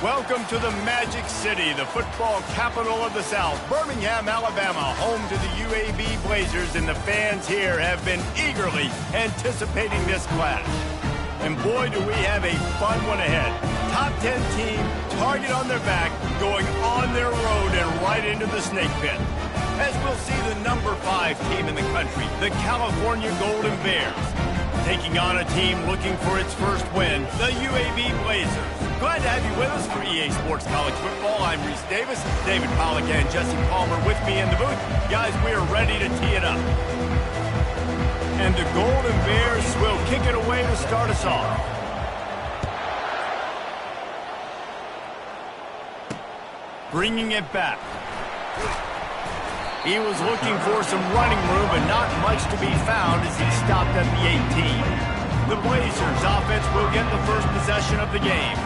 Welcome to the Magic City, the football capital of the South, Birmingham, Alabama, home to the UAB Blazers, and the fans here have been eagerly anticipating this clash. And boy, do we have a fun one ahead. Top 10 team, target on their back, going on their road and right into the snake pit. As we'll see the number 5 team in the country, the California Golden Bears, taking on a team looking for its first win, the UAB Blazers. Glad to have you with us for EA Sports College Football. I'm Reese Davis, David Pollack and Jesse Palmer with me in the booth. Guys, we are ready to tee it up. And the Golden Bears will kick it away to start us off. Bringing it back. He was looking for some running room, but not much to be found as he stopped at the 18. The Blazers offense will get the first possession of the game.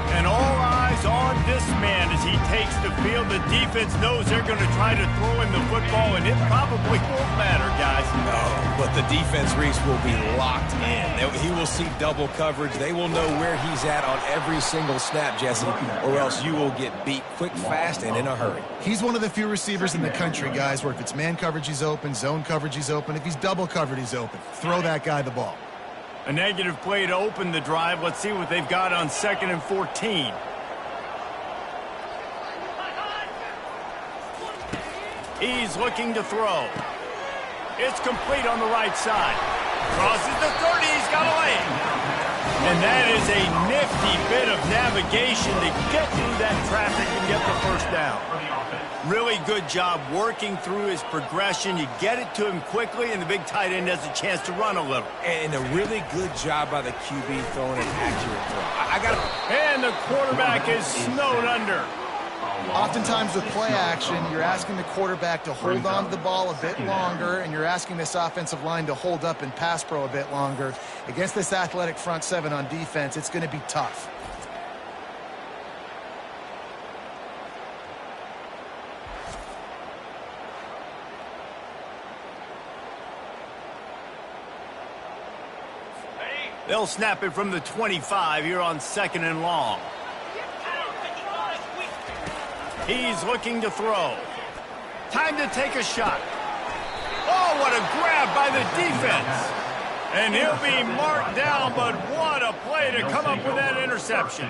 And all eyes on this man as he takes the field. The defense knows they're going to try to throw him the football, and it probably won't matter, guys. No, but the defense, Reese, will be locked in. He will see double coverage. They will know where he's at on every single snap, Jesse, or else you will get beat quick, fast, and in a hurry. He's one of the few receivers in the country, guys, where if it's man coverage, he's open, zone coverage, he's open. If he's double covered, he's open. Throw that guy the ball. A negative play to open the drive. Let's see what they've got on 2nd and 14. He's looking to throw. It's complete on the right side. Crosses the 30. He's got a lane. And that is a nifty bit of navigation to get through that traffic and get the first down. Really good job working through his progression. You get it to him quickly, and the big tight end has a chance to run a little. And a really good job by the QB throwing an accurate throw. And the quarterback is snowed under. Oftentimes with play action, you're asking the quarterback to hold on to the ball a bit longer, and you're asking this offensive line to hold up in pass pro a bit longer. Against this athletic front 7 on defense, it's going to be tough. They'll snap it from the 25 here on 2nd and long. He's looking to throw. Time to take a shot. Oh, what a grab by the defense. And he'll be marked down, but what a play to come up with that interception.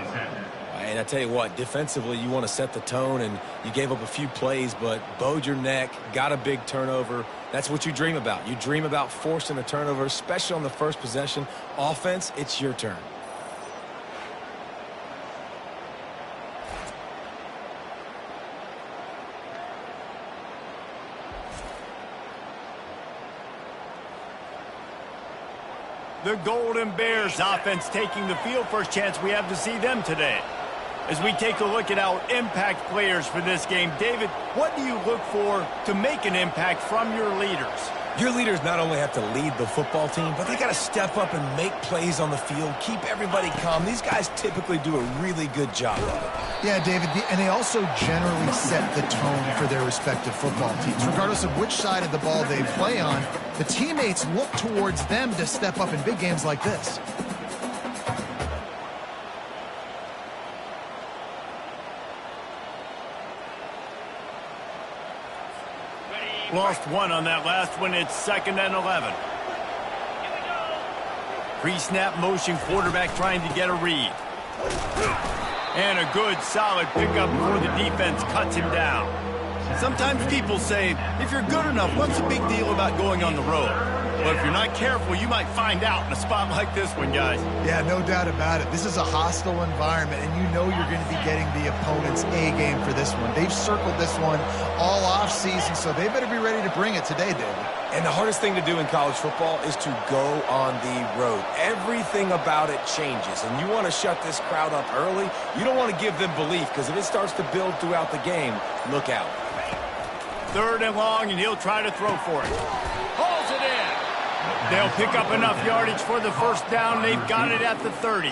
And I tell you what, defensively, you want to set the tone, and you gave up a few plays, but bowed your neck, got a big turnover. That's what you dream about. You dream about forcing a turnover, especially on the first possession. Offense, it's your turn. The Golden Bears offense taking the field. First chance we have to see them today. As we take a look at our impact players for this game, David, what do you look for to make an impact from your leaders? Your leaders not only have to lead the football team, but they got to step up and make plays on the field, keep everybody calm. These guys typically do a really good job of it. Yeah, David, and they also generally set the tone for their respective football teams. Regardless of which side of the ball they play on, the teammates look towards them to step up in big games like this. Lost one on that last one. It's 2nd and 11. Pre-snap motion, quarterback trying to get a read. And a good, solid pickup before the defense cuts him down. Sometimes people say, if you're good enough, what's the big deal about going on the road? But if you're not careful, you might find out in a spot like this one, guys. Yeah, no doubt about it. This is a hostile environment, and you know you're going to be getting the opponent's A-game for this one. They've circled this one all off-season, so they better be ready to bring it today, David. And the hardest thing to do in college football is to go on the road. Everything about it changes, and you want to shut this crowd up early. You don't want to give them belief, because if it starts to build throughout the game, look out. 3rd and long, and he'll try to throw for it. Hauls it in. They'll pick up enough yardage for the first down. They've got it at the 30.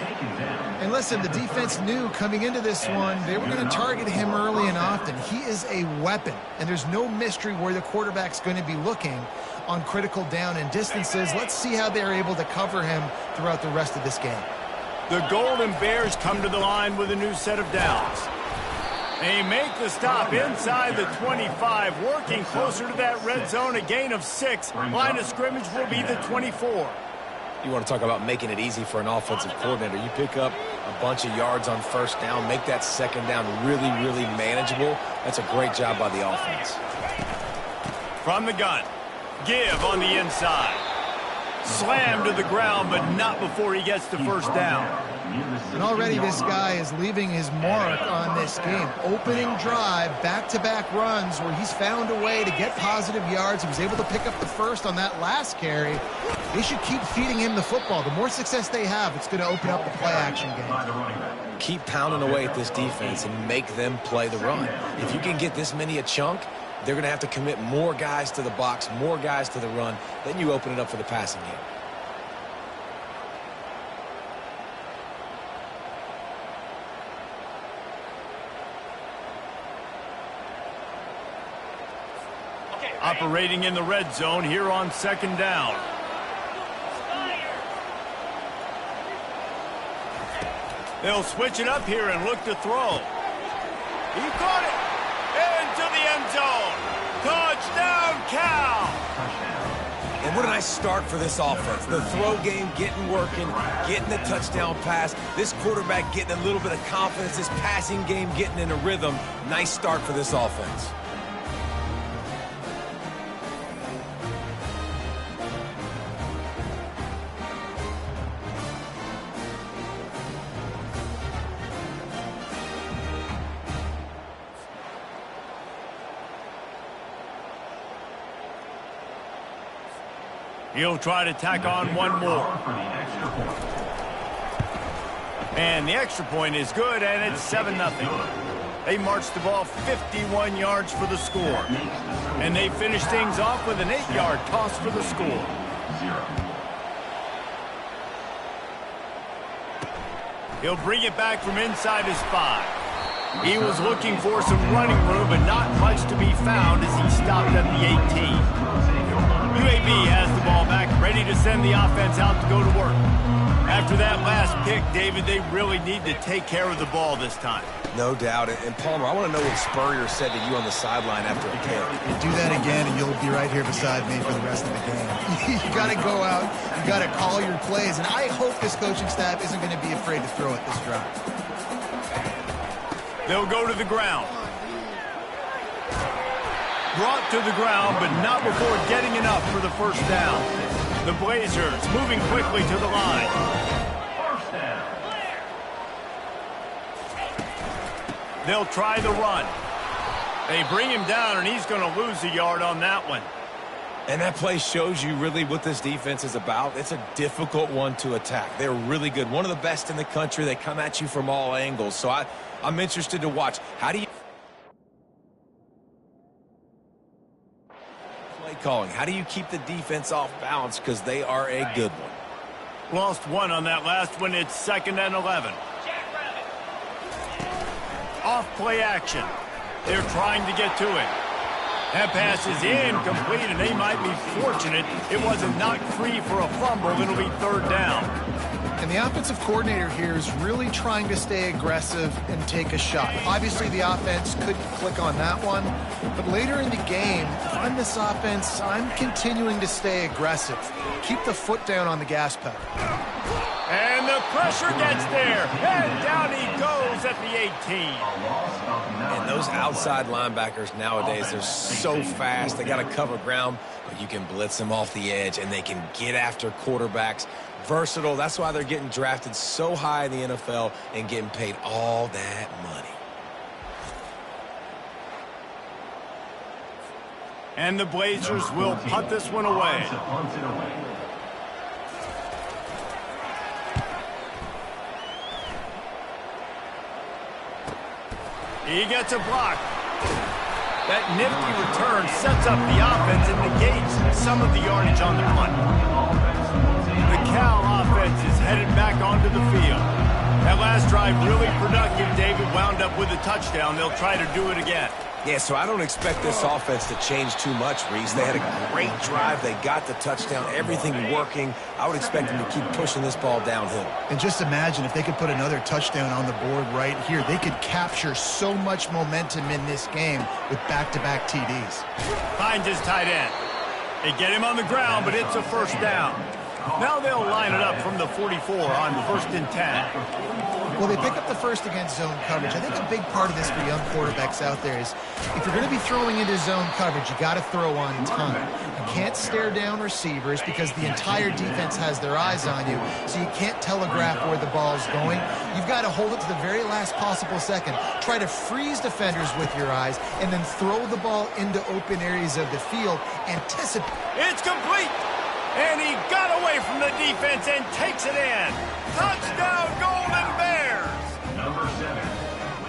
And listen, the defense knew coming into this one, they were going to target him early and often. He is a weapon, and there's no mystery where the quarterback's going to be looking on critical down and distances. Let's see how they're able to cover him throughout the rest of this game. The Golden Bears come to the line with a new set of downs. They make the stop inside the 25, working closer to that red zone, a gain of 6. Line of scrimmage will be the 24. You want to talk about making it easy for an offensive coordinator. You pick up a bunch of yards on first down, make that second down really, really manageable. That's a great job by the offense. From the gun, Give on the inside. Slammed to the ground, but not before he gets the first down. And already this guy is leaving his mark on this game. Opening drive, back-to-back runs where he's found a way to get positive yards. He was able to pick up the first on that last carry. They should keep feeding him the football. The more success they have, it's going to open up the play-action game. Keep pounding away at this defense and make them play the run. If you can get this many a chunk, they're going to have to commit more guys to the box, more guys to the run. Then you open it up for the passing game. Operating in the red zone here on second down. They'll switch it up here and look to throw. He caught it into the end zone. Touchdown, Cal! And what a nice start for this offense. The throw game getting working, getting the touchdown pass. This quarterback getting a little bit of confidence. This passing game getting in a rhythm. Nice start for this offense. He'll try to tack on one more. And the extra point is good, and it's 7-0. They march the ball 51 yards for the score. And they finish things off with an 8-yard toss for the score. He'll bring it back from inside his 5. He was looking for some running room, but not much to be found as he stopped at the 18. UAB has the ball back, ready to send the offense out to go to work. After that last pick, David, they really need to take care of the ball this time. No doubt. And Palmer, I want to know what Spurrier said to you on the sideline after a pick. You do that again, and you'll be right here beside me for the rest of the game. You got to go out. You got to call your plays. And I hope this coaching staff isn't going to be afraid to throw it this drive. They'll go to the ground. Brought to the ground, but not before getting enough for the first down. The Blazers moving quickly to the line. They'll try the run. They bring him down, and he's going to lose a yard on that one. And that play shows you really what this defense is about. It's a difficult one to attack. They're really good. One of the best in the country. They come at you from all angles. So I'm interested to watch. How do you play calling? How do you keep the defense off balance? Because they are a good one. Lost one on that last one. It's 2nd and 11. Off play action. They're trying to get to it. That pass is incomplete, and they might be fortunate it wasn't knocked free for a fumble. It'll be 3rd down. And the offensive coordinator here is really trying to stay aggressive and take a shot. Obviously, the offense couldn't click on that one. But later in the game, on this offense, I'm continuing to stay aggressive. Keep the foot down on the gas pedal. And the pressure gets there. And down he goes at the 18. And those outside linebackers nowadays, they're so fast. They got to cover ground, but you can blitz them off the edge, and they can get after quarterbacks. Versatile. That's why they're getting drafted so high in the NFL and getting paid all that money. And the Blazers will punt this one away. He gets a block. That nifty return sets up the offense and negates some of the yardage on the punt. The Cal offense is headed back onto the field. That last drive really productive. David wound up with a touchdown. They'll try to do it again. Yeah, so I don't expect this offense to change too much, Reese. They had a great drive. They got the touchdown, everything working. I would expect them to keep pushing this ball downhill. And just imagine if they could put another touchdown on the board right here. They could capture so much momentum in this game with back-to-back TDs. Finds his tight end. They get him on the ground, but it's a first down. Now they'll line it up from the 44 on 1st and 10. Well, they pick up the first against zone coverage. I think a big part of this for young quarterbacks out there is if you're going to be throwing into zone coverage, you got to throw on time. You can't stare down receivers because the entire defense has their eyes on you, so you can't telegraph where the ball's going. You've got to hold it to the very last possible second. Try to freeze defenders with your eyes, and then throw the ball into open areas of the field. Anticipate. It's complete! And he got away from the defense and takes it in. Touchdown, Golden Bears! Number 7.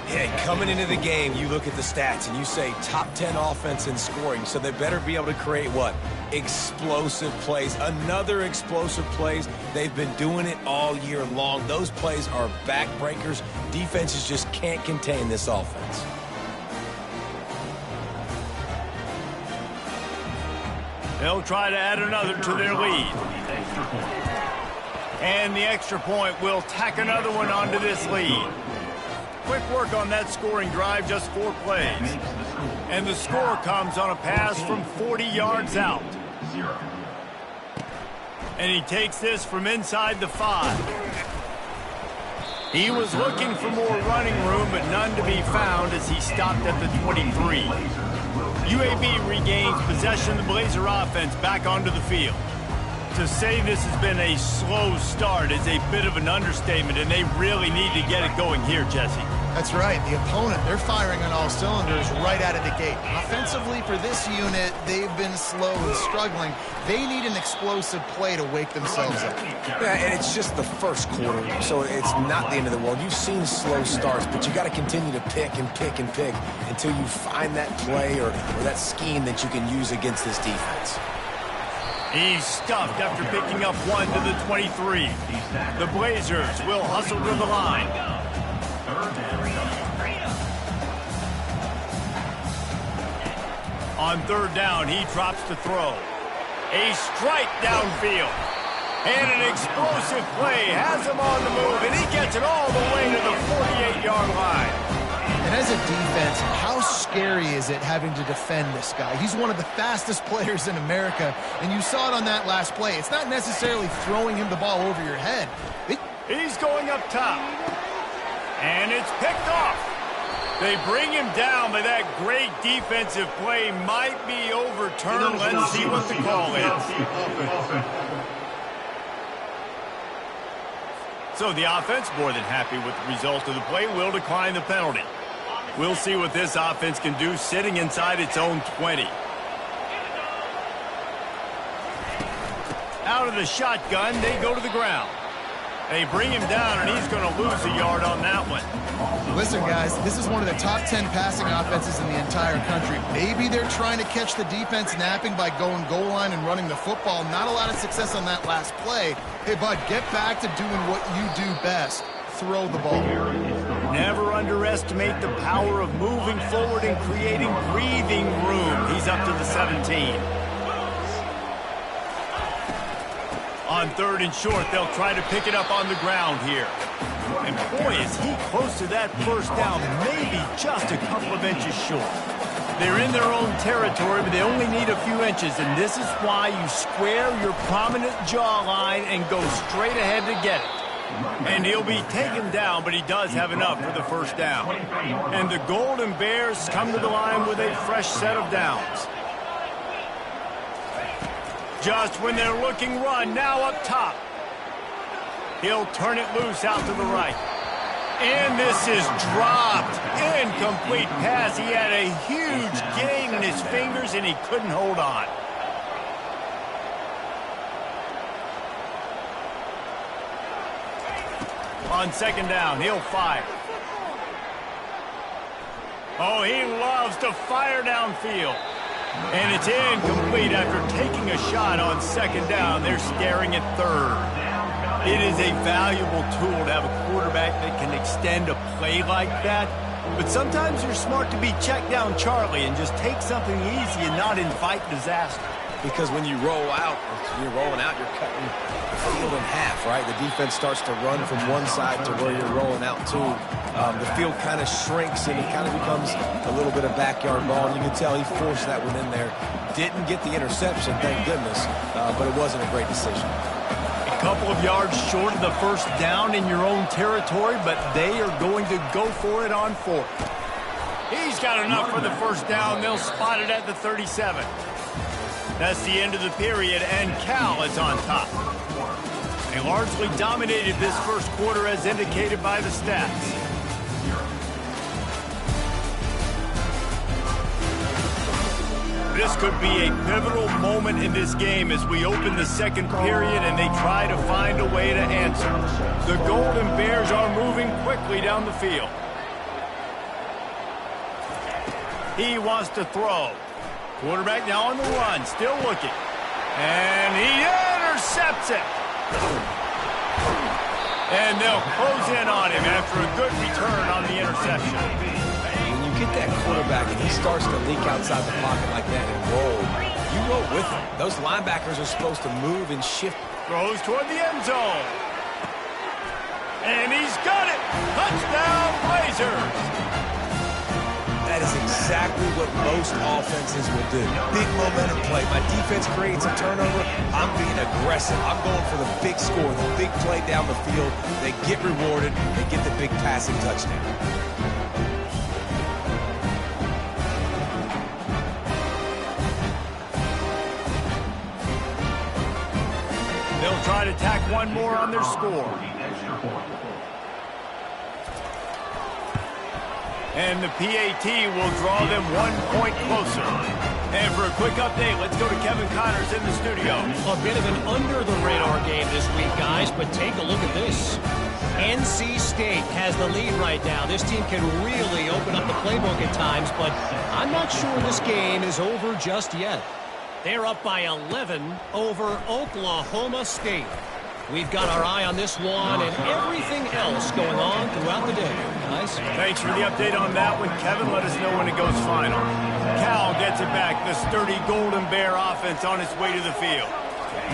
Yeah, coming into the game, you look at the stats and you say top 10 offense in scoring, so they better be able to create what? Explosive plays. Another explosive plays. They've been doing it all year long. Those plays are backbreakers. Defenses just can't contain this offense. They'll try to add another to their lead. And the extra point will tack another one onto this lead. Quick work on that scoring drive, just 4 plays. And the score comes on a pass from 40 yards out. And he takes this from inside the 5. He was looking for more running room, but none to be found as he stopped at the 23. UAB regains possession of the Blazer offense back onto the field. To say this has been a slow start is a bit of an understatement, and they really need to get it going here, Jesse. That's right. The opponent, they're firing on all cylinders right out of the gate. Offensively, for this unit, they've been slow and struggling. They need an explosive play to wake themselves up. Yeah, and it's just the first quarter, so it's not the end of the world. You've seen slow starts, but you got to continue to pick and pick and pick until you find that play or that scheme that you can use against this defense. He's stuffed after picking up 1 to the 23. The Blazers will hustle to the line. On 3rd down, he drops to throw. A strike downfield. And an explosive play has him on the move, and he gets it all the way to the 48-yard line. And as a defense, how scary is it having to defend this guy? He's one of the fastest players in America, and you saw it on that last play. It's not necessarily throwing him the ball over your head. He's going up top. And it's picked off. They bring him down, but that great defensive play might be overturned. Let's see what the call is. So the offense, more than happy with the result of the play, will decline the penalty. We'll see what this offense can do sitting inside its own 20. Out of the shotgun, they go to the ground. They bring him down, and he's going to lose a yard on that one. Listen, guys, this is one of the top 10 passing offenses in the entire country. Maybe they're trying to catch the defense napping by going goal line and running the football. Not a lot of success on that last play. Hey, bud, get back to doing what you do best. Throw the ball. Never underestimate the power of moving forward and creating breathing room. He's up to the 17. On 3rd and short, they'll try to pick it up on the ground here. And boy, is he close to that first down, maybe just a couple of inches short. They're in their own territory, but they only need a few inches, and this is why you square your prominent jawline and go straight ahead to get it. And he'll be taken down, but he does have enough for the first down. And the Golden Bears come to the line with a fresh set of downs. Just when they're looking run, now up top. He'll turn it loose out to the right. And this is dropped. Incomplete pass. He had a huge gain in his fingers, and he couldn't hold on. On 2nd down, he'll fire. Oh, he loves to fire downfield. And it's incomplete after taking a shot on 2nd down. They're staring at 3rd. It is a valuable tool to have a quarterback that can extend a play like that. But sometimes you're smart to be check down Charlie and just take something easy and not invite disaster. Because when you roll out, you're rolling out, you're cutting the field in half, right? The defense starts to run from one side to where you're rolling out to. The field kind of shrinks and it kind of becomes a little bit of backyard ball. And you can tell he forced that one in there. Didn't get the interception, thank goodness, but it wasn't a great decision. A couple of yards short of the first down in your own territory, but they are going to go for it on fourth. He's got enough for the first down. They'll spot it at the 37. That's the end of the period, and Cal is on top. They largely dominated this first quarter as indicated by the stats. This could be a pivotal moment in this game as we open the second period and they try to find a way to answer. The Golden Bears are moving quickly down the field. He wants to throw. Quarterback now on the run, still looking. And he intercepts it. And they'll close in on him after a good return on the interception. When you get that quarterback and he starts to leak outside the pocket like that and roll, you roll with him. Those linebackers are supposed to move and shift. Throws toward the end zone. And he's got it. Touchdown, Blazers. That is exactly what most offenses will do. Big momentum play. My defense creates a turnover. I'm being aggressive. I'm going for the big score, the big play down the field. They get rewarded. They get the big passing touchdown. They'll try to tack one more on their score. And the PAT will draw them 1 point closer. And for a quick update, let's go to Kevin Connors in the studio. A bit of an under-the-radar game this week, guys, but take a look at this. NC State has the lead right now. This team can really open up the playbook at times, but I'm not sure this game is over just yet. They're up by 11 over Oklahoma State. We've got our eye on this one and everything else going on throughout the day, guys. Thanks for the update on that one, Kevin. Let us know when it goes final. Cal gets it back. The sturdy Golden Bear offense on its way to the field.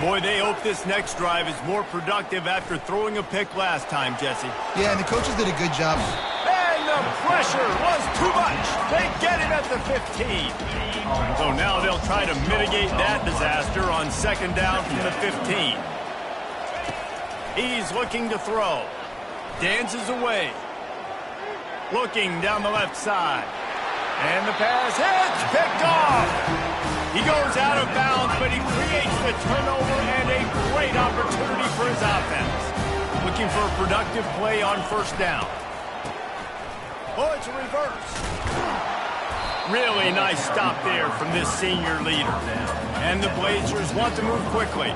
Boy, they hope this next drive is more productive after throwing a pick last time, Jesse. Yeah, and the coaches did a good job. And the pressure was too much. They get it at the 15. So now they'll try to mitigate that disaster on second down from the 15. He's looking to throw. Dances away. Looking down the left side. And the pass hits. Picked off. He goes out of bounds, but he creates the turnover and a great opportunity for his offense. Looking for a productive play on first down. Oh, it's a reverse. Really nice stop there from this senior leader. And the Blazers want to move quickly.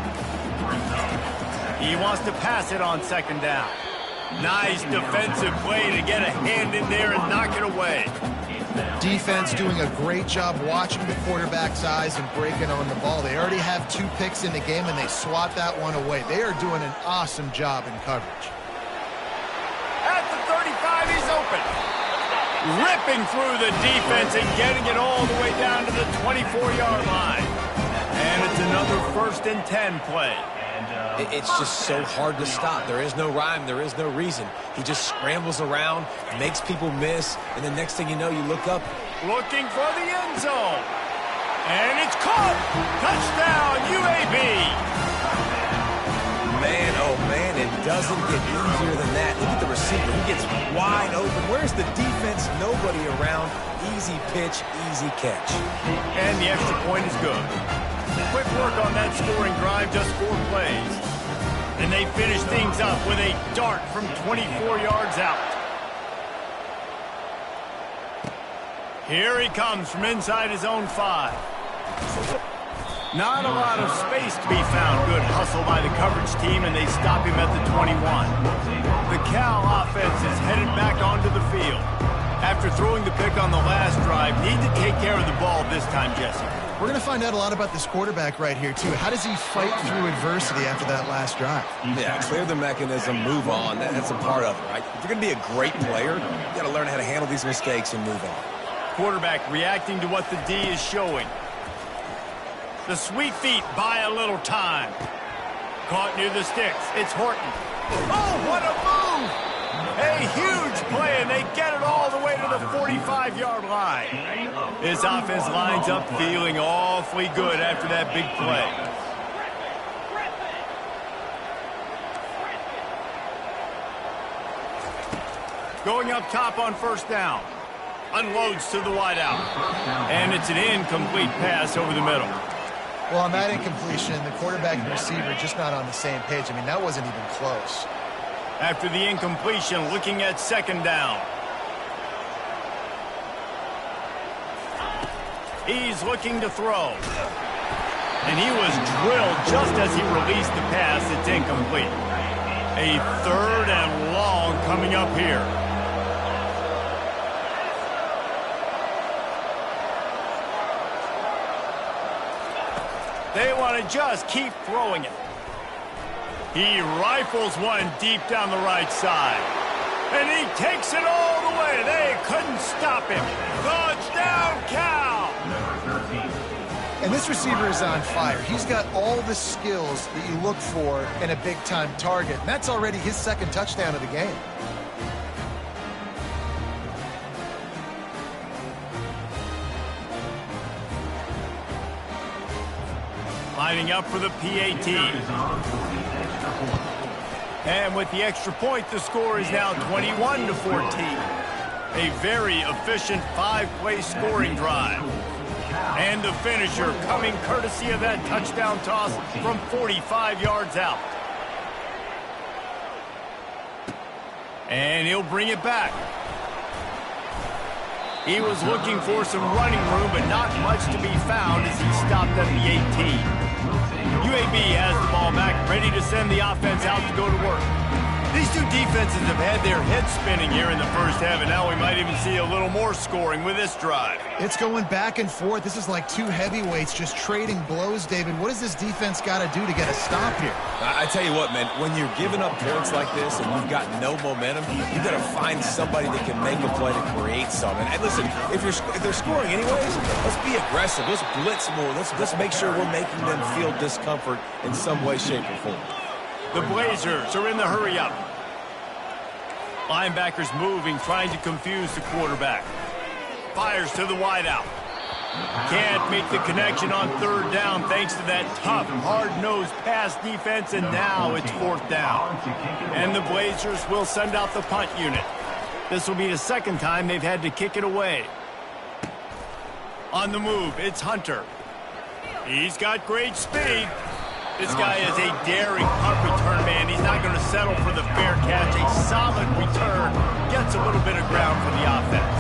He wants to pass it on second down. Nice defensive play to get a hand in there and knock it away. Defense doing a great job watching the quarterback's eyes and breaking on the ball. They already have 2 picks in the game, and they swat that one away. They are doing an awesome job in coverage. At the 35, he's open. Ripping through the defense and getting it all the way down to the 24-yard line. And it's another 1st and 10 play. It's just so hard to stop. There is no rhyme. There is no reason. He just scrambles around, makes people miss, and the next thing you know, you look up. Looking for the end zone. And it's caught. Touchdown, UAB. Man, oh man, it doesn't get easier than that. Look at the receiver. He gets wide open. Where's the defense? Nobody around. Easy pitch, easy catch. And the extra point is good. Quick work on that scoring drive, just 4 plays. And they finish things up with a dart from 24 yards out. Here he comes from inside his own 5. Not a lot of space to be found. Good hustle by the coverage team, and they stop him at the 21. The Cal offense is headed back onto the field. After throwing the pick on the last drive, need to take care of the ball this time, Jesse. We're going to find out a lot about this quarterback right here, too. How does he fight through adversity after that last drive? Yeah, clear the mechanism, move on. That's a part of it, right? If you're going to be a great player, you got to learn how to handle these mistakes and move on. Quarterback reacting to what the D is showing. The sweet feet buy a little time. Caught near the sticks. It's Horton. Oh, what a move! A huge play, and they get it all the way to the 45-yard line. His offense lines up feeling awfully good after that big play. Going up top on first down. Unloads to the wideout. And it's an incomplete pass over the middle. Well, on that incompletion, the quarterback and receiver just not on the same page. I mean, that wasn't even close. After the incompletion, looking at second down. He's looking to throw. And he was drilled just as he released the pass. It's incomplete. A third and long coming up here. They want to just keep throwing it. He rifles one deep down the right side. And he takes it all the way. They couldn't stop him. Touchdown, Cal! And this receiver is on fire. He's got all the skills that you look for in a big-time target. And that's already his second touchdown of the game. Lining up for the PAT. And with the extra point, the score is now 21-14. A very efficient 5-play scoring drive. And the finisher coming courtesy of that touchdown toss from 45 yards out. And he'll bring it back. He was looking for some running room, but not much to be found as he stopped at the 18. UAB has the ball back, ready to send the offense out to go to work. These two defenses have had their heads spinning here in the first half, and now we might even see a little more scoring with this drive. It's going back and forth. This is like two heavyweights just trading blows, David. What does this defense got to do to get a stop here? I tell you what, man, when you're giving up points like this and you've got no momentum, you've got to find somebody that can make a play to create something. And listen, if they're scoring anyways, let's be aggressive. Let's blitz more. Let's make sure we're making them feel discomfort in some way, shape, or form. The Blazers are in the hurry-up. Linebackers moving, trying to confuse the quarterback. Fires to the wideout. Can't make the connection on third down thanks to that tough, hard-nosed pass defense, and now it's fourth down. And the Blazers will send out the punt unit. This will be the second time they've had to kick it away. On the move, it's Hunter. He's got great speed. This guy is a daring punt return man. He's not going to settle for the fair catch. A solid return. Gets a little bit of ground for the offense.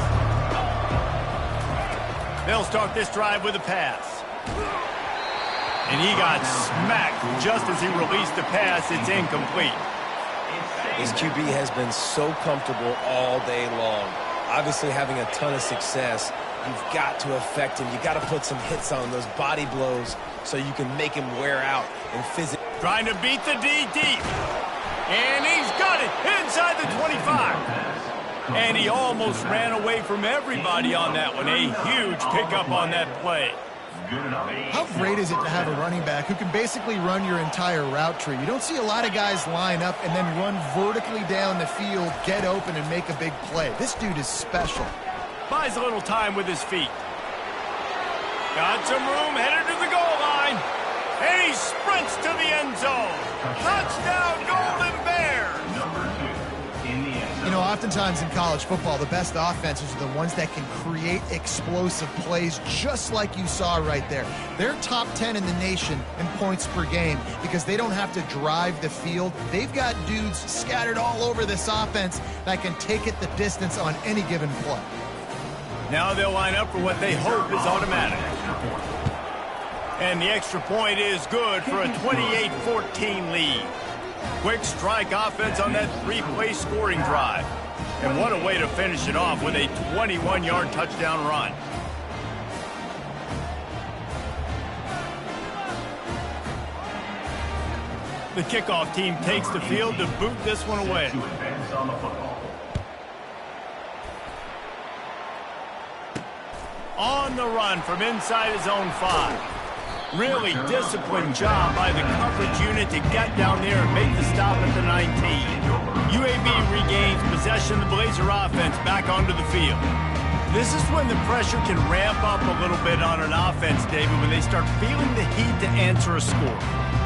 They'll start this drive with a pass. And he got smacked just as he released the pass. It's incomplete. His QB has been so comfortable all day long. Obviously having a ton of success. You've got to affect him. You've got to put some hits on those body blows so you can make him wear out and physically. Trying to beat the D deep. And he's got it inside the 25. And he almost ran away from everybody on that one. A huge pickup on that play. How great is it to have a running back who can basically run your entire route tree? You don't see a lot of guys line up and then run vertically down the field, get open, and make a big play. This dude is special. Buys a little time with his feet. Got some room, headed to the goal line. And he sprints to the end zone. Touchdown, Golden Bears! You know, oftentimes in college football, the best offenses are the ones that can create explosive plays, just like you saw right there. They're top 10 in the nation in points per game because they don't have to drive the field. They've got dudes scattered all over this offense that can take it the distance on any given play. Now they'll line up for what they hope is automatic. And the extra point is good for a 28-14 lead. Quick strike offense on that 3-play scoring drive. And what a way to finish it off with a 21-yard touchdown run. The kickoff team takes the field to boot this one away. On the run from inside his own 5. Really disciplined job by the coverage unit to get down there and make the stop at the 19. UAB regains possession of the Blazer offense back onto the field. This is when the pressure can ramp up a little bit on an offense, David, when they start feeling the heat to answer a score.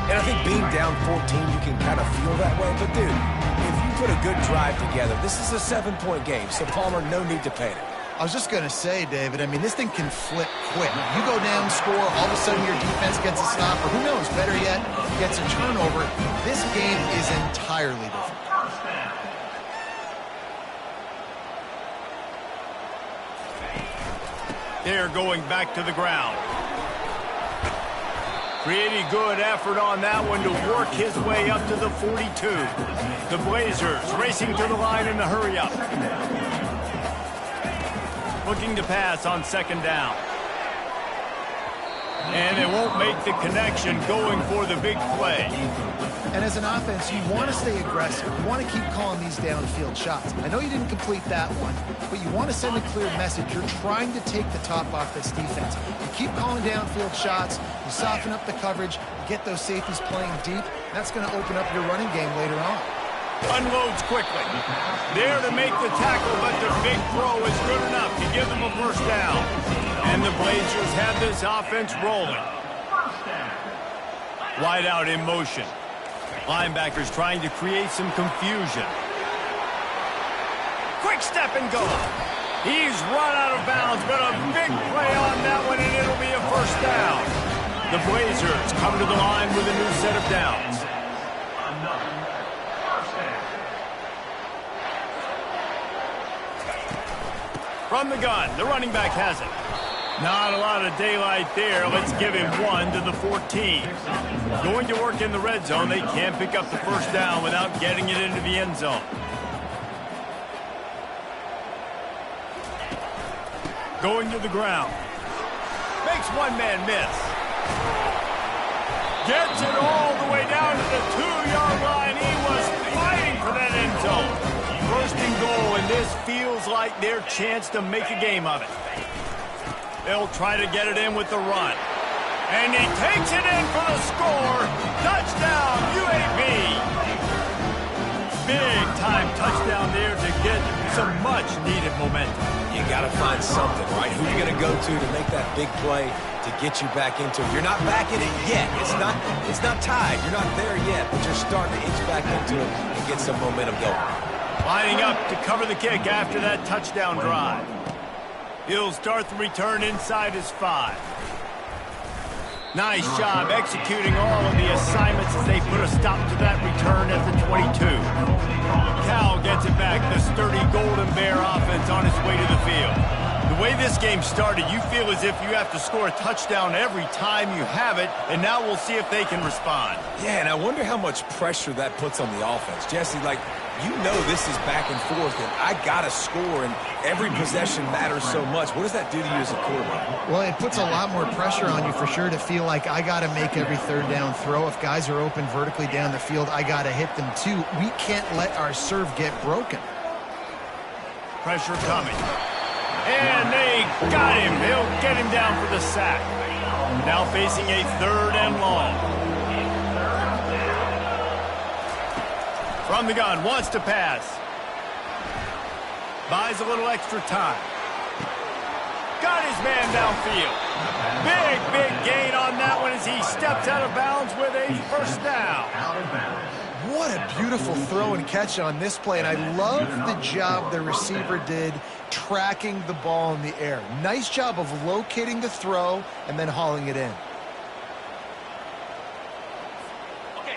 And I think being down 14, you can kind of feel that way. But, dude, if you put a good drive together, this is a 7-point game, so Palmer, no need to panic. I was just going to say, David, I mean, this thing can flip quick. You go down, score, all of a sudden your defense gets a stop, or who knows, better yet, gets a turnover. This game is entirely different. They're going back to the ground. Pretty good effort on that one to work his way up to the 42. The Blazers racing to the line in the hurry-up. Looking to pass on second down. And they won't make the connection, going for the big play. And as an offense, you want to stay aggressive. You want to keep calling these downfield shots. I know you didn't complete that one, but you want to send a clear message. You're trying to take the top off this defense. You keep calling downfield shots, you soften up the coverage, you get those safeties playing deep. That's going to open up your running game later on. Unloads quickly. There to make the tackle, but the big throw is good enough to give them a first down. And the Blazers have this offense rolling. Wide out in motion. Linebackers trying to create some confusion. Quick step and go. He's run out of bounds, but a big play on that one, and it'll be a first down. The Blazers come to the line with a new set of downs. From the gun, the running back has it. Not a lot of daylight there. Let's give him 1 to the 14. Going to work in the red zone. They can't pick up the first down without getting it into the end zone. Going to the ground. Makes one man miss. Gets it all the way down to the 2-yard line. He was fighting for that end zone. First and goal, and this feels like their chance to make a game of it. They'll try to get it in with the run. And he takes it in for the score. Touchdown, UAB. Big-time touchdown there to get some much-needed momentum. You got to find something, right? Who are you going to go to make that big play to get you back into it? You're not back in it yet. It's not tied. You're not there yet, but you're starting to inch back into it and get some momentum going. Lining up to cover the kick after that touchdown drive. He'll start the return inside his 5. Nice job executing all of the assignments as they put a stop to that return at the 22. Cal gets it back. The sturdy Golden Bear offense on its way to the field. The way this game started, you feel as if you have to score a touchdown every time you have it, and now we'll see if they can respond. Yeah, and I wonder how much pressure that puts on the offense. Jesse, you know this is back and forth, and I got to score, and every possession matters so much. What does that do to you as a quarterback? Well, it puts a lot more pressure on you for sure to feel like I got to make every third down throw. If guys are open vertically down the field, I got to hit them too. We can't let our serve get broken. Pressure coming. And they got him. They'll get him down for the sack. Now facing a 3rd and long. From the gun, wants to pass. Buys a little extra time. Got his man downfield. Big gain on that one as he steps out of bounds with a first down. What a beautiful throw and catch on this play, and I love the job the receiver did tracking the ball in the air. Nice job of locating the throw and then hauling it in.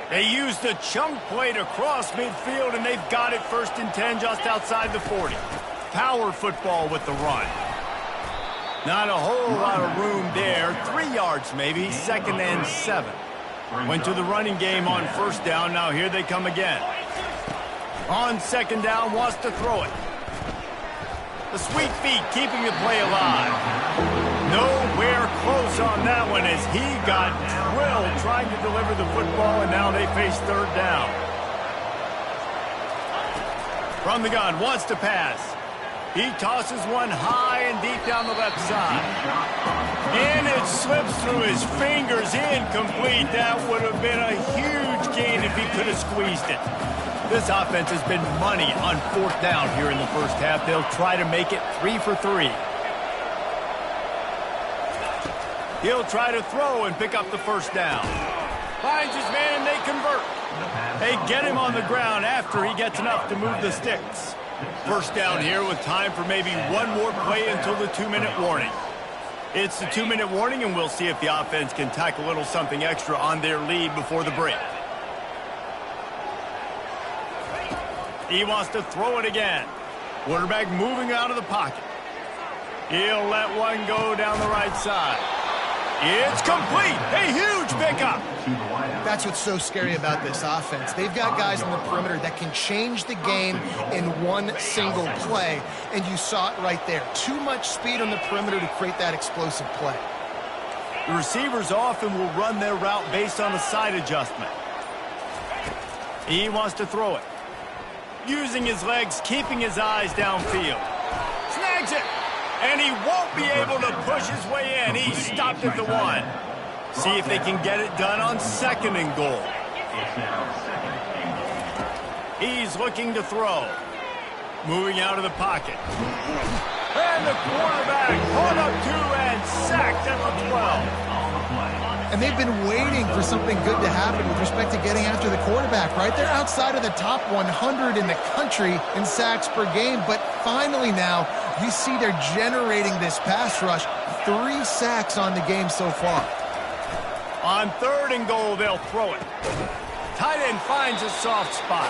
They used the chunk play to cross midfield, and they've got it 1st and 10 just outside the 40. Power football with the run. Not a whole lot of room there. 3 yards maybe, 2nd and 7. Went to the running game on 1st down. Now here they come again. On 2nd down, wants to throw it. The sweet feet keeping the play alive. Nowhere close on that one as he got drilled trying to deliver the football, and now they face third down. From the gun, wants to pass. He tosses one high and deep down the left side. And it slips through his fingers, incomplete. That would have been a huge gain if he could have squeezed it. This offense has been money on fourth down here in the first half. They'll try to make it 3 for 3. He'll try to throw and pick up the first down. Finds his man and they convert. They get him on the ground after he gets enough to move the sticks. First down here with time for maybe one more play until the 2-minute warning. It's the 2-minute warning, and we'll see if the offense can tack a little something extra on their lead before the break. He wants to throw it again. Quarterback moving out of the pocket. He'll let one go down the right side. It's complete. A huge pickup. That's what's so scary about this offense. They've got guys on the perimeter that can change the game in one single play, and you saw it right there. Too much speed on the perimeter to create that explosive play. The receivers often will run their route based on a side adjustment. He wants to throw it. Using his legs, keeping his eyes downfield. Snags it. And he won't be able to push his way in. He stopped at the 1. See if they can get it done on 2nd and goal. He's looking to throw. Moving out of the pocket. And the quarterback caught up 2 and sacked at the 12. And they've been waiting for something good to happen with respect to getting after the quarterback, right? They're outside of the top 100 in the country in sacks per game, but finally now you see they're generating this pass rush. 3 sacks on the game so far. On 3rd and goal, they'll throw it. Tight end finds a soft spot.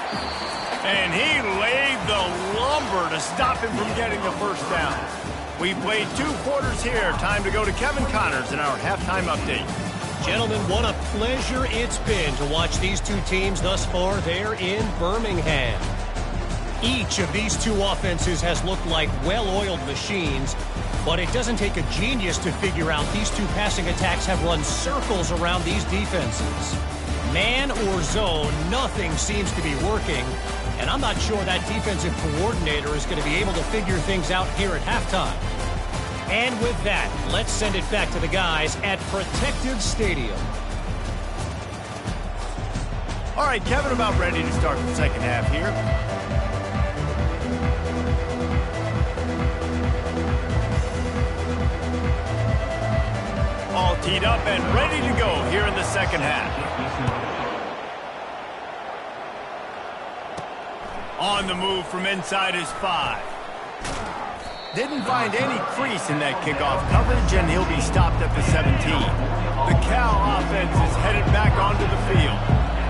And he laid the lumber to stop him from getting the first down. We played 2 quarters here. Time to go to Kevin Connors in our halftime update. Gentlemen, what a pleasure it's been to watch these two teams thus far there in Birmingham. Each of these two offenses has looked like well-oiled machines, but it doesn't take a genius to figure out these two passing attacks have run circles around these defenses. Man or zone, nothing seems to be working, and I'm not sure that defensive coordinator is going to be able to figure things out here at halftime. And with that, let's send it back to the guys at Protective Stadium. All right, Kevin, about ready to start the second half here. All teed up and ready to go here in the second half. On the move from inside his 5. Didn't find any crease in that kickoff coverage, and he'll be stopped at the 17. The Cal offense is headed back onto the field.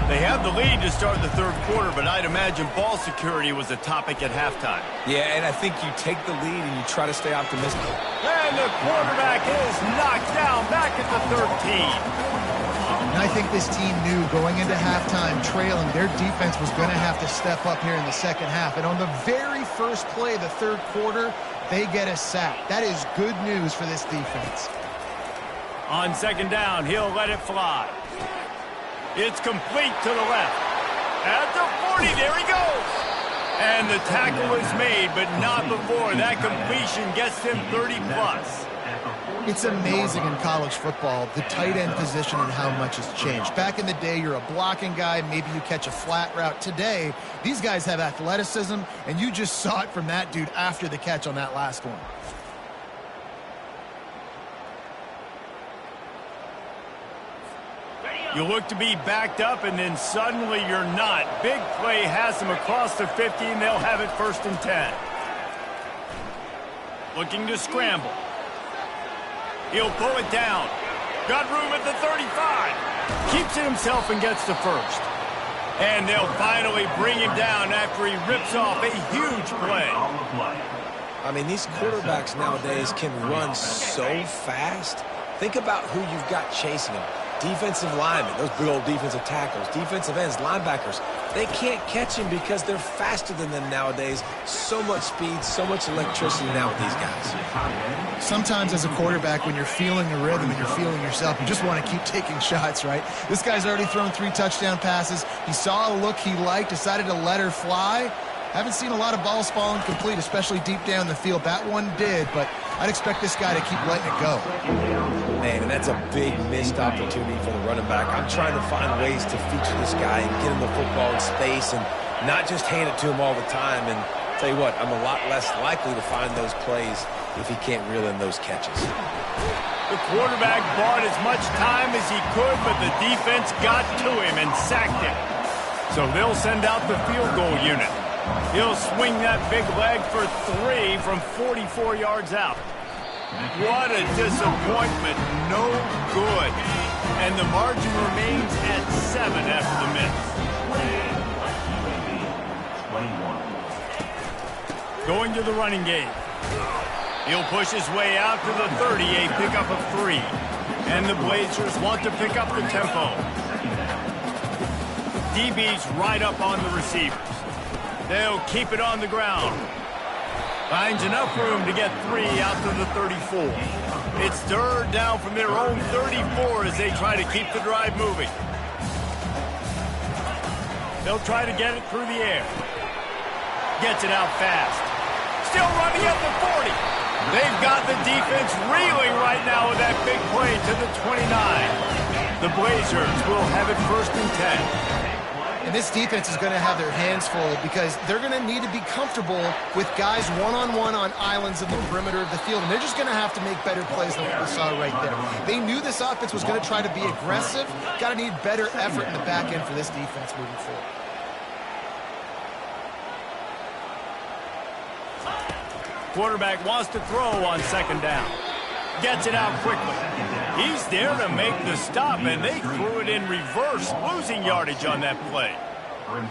They have the lead to start the 3rd quarter, but I'd imagine ball security was a topic at halftime. Yeah, and I think you take the lead and you try to stay optimistic. And the quarterback is knocked down back at the 13. And I think this team knew going into halftime trailing, their defense was going to have to step up here in the second half. And on the very first play of the 3rd quarter, they get a sack. That is good news for this defense. On 2nd down, he'll let it fly. It's complete to the left. At the 40, there he goes. And the tackle is made, but not before that completion gets him 30+. It's amazing in college football, the tight end position and how much has changed. Back in the day, you're a blocking guy, maybe you catch a flat route. Today, these guys have athleticism, and you just saw it from that dude after the catch on that last one. You look to be backed up, and then suddenly you're not. Big play has them across the 50, and they'll have it 1st and 10. Looking to scramble. He'll pull it down. Got room at the 35. Keeps it himself and gets the 1st. And they'll finally bring him down after he rips off a huge play. I mean, these quarterbacks nowadays can run so fast. Think about who you've got chasing them. Defensive linemen, those big old defensive tackles, defensive ends, linebackers. They can't catch him because they're faster than them nowadays. So much speed, so much electricity now with these guys. Sometimes as a quarterback, when you're feeling the rhythm and you're feeling yourself, you just want to keep taking shots, right? This guy's already thrown 3 touchdown passes. He saw a look he liked, decided to let her fly. Haven't seen a lot of balls falling complete, especially deep down the field. That one did, but I'd expect this guy to keep letting it go. Man, and that's a big missed opportunity for the running back. I'm trying to find ways to feature this guy and get him the football in space and not just hand it to him all the time. And tell you what, I'm a lot less likely to find those plays if he can't reel in those catches. The quarterback bought as much time as he could, but the defense got to him and sacked him. So they'll send out the field goal unit. He'll swing that big leg for 3 from 44 yards out. What a disappointment. No good. And the margin remains at 7 after the miss. Going to the running game. He'll push his way out to the 30, a pickup of 3. And the Blazers want to pick up the tempo. DB's right up on the receivers. They'll keep it on the ground. Finds enough room to get 3 out to the 34. It's 3rd down from their own 34 as they try to keep the drive moving. They'll try to get it through the air. Gets it out fast. Still running at the 40. They've got the defense reeling right now with that big play to the 29. The Blazers will have it 1st and 10. And this defense is going to have their hands full because they're going to need to be comfortable with guys one-on-one on islands in the perimeter of the field. And they're just going to have to make better plays than what we saw right there. They knew this offense was going to try to be aggressive. Got to need better effort in the back end for this defense moving forward. Quarterback wants to throw on 2nd down. Gets it out quickly. He's there to make the stop, and they threw it in reverse, losing yardage on that play.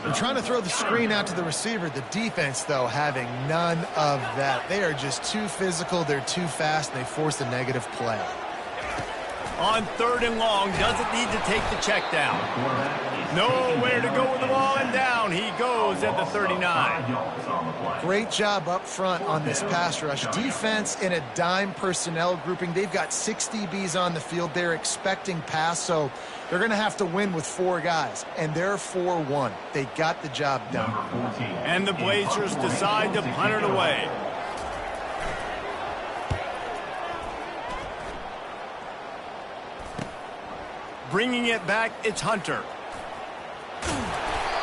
They're trying to throw the screen out to the receiver. The defense, though, having none of that. They are just too physical, they're too fast, and they force a negative play. On 3rd and long, doesn't need to take the check down. Nowhere to go with the ball, and down he goes at the 39. Great job up front on this pass rush. Defense in a dime personnel grouping. They've got 6 DBs on the field. They're expecting pass, so they're going to have to win with 4 guys, and they're 4-1. They got the job done. And the Blazers decide to punt it away. Bringing it back, it's Hunter.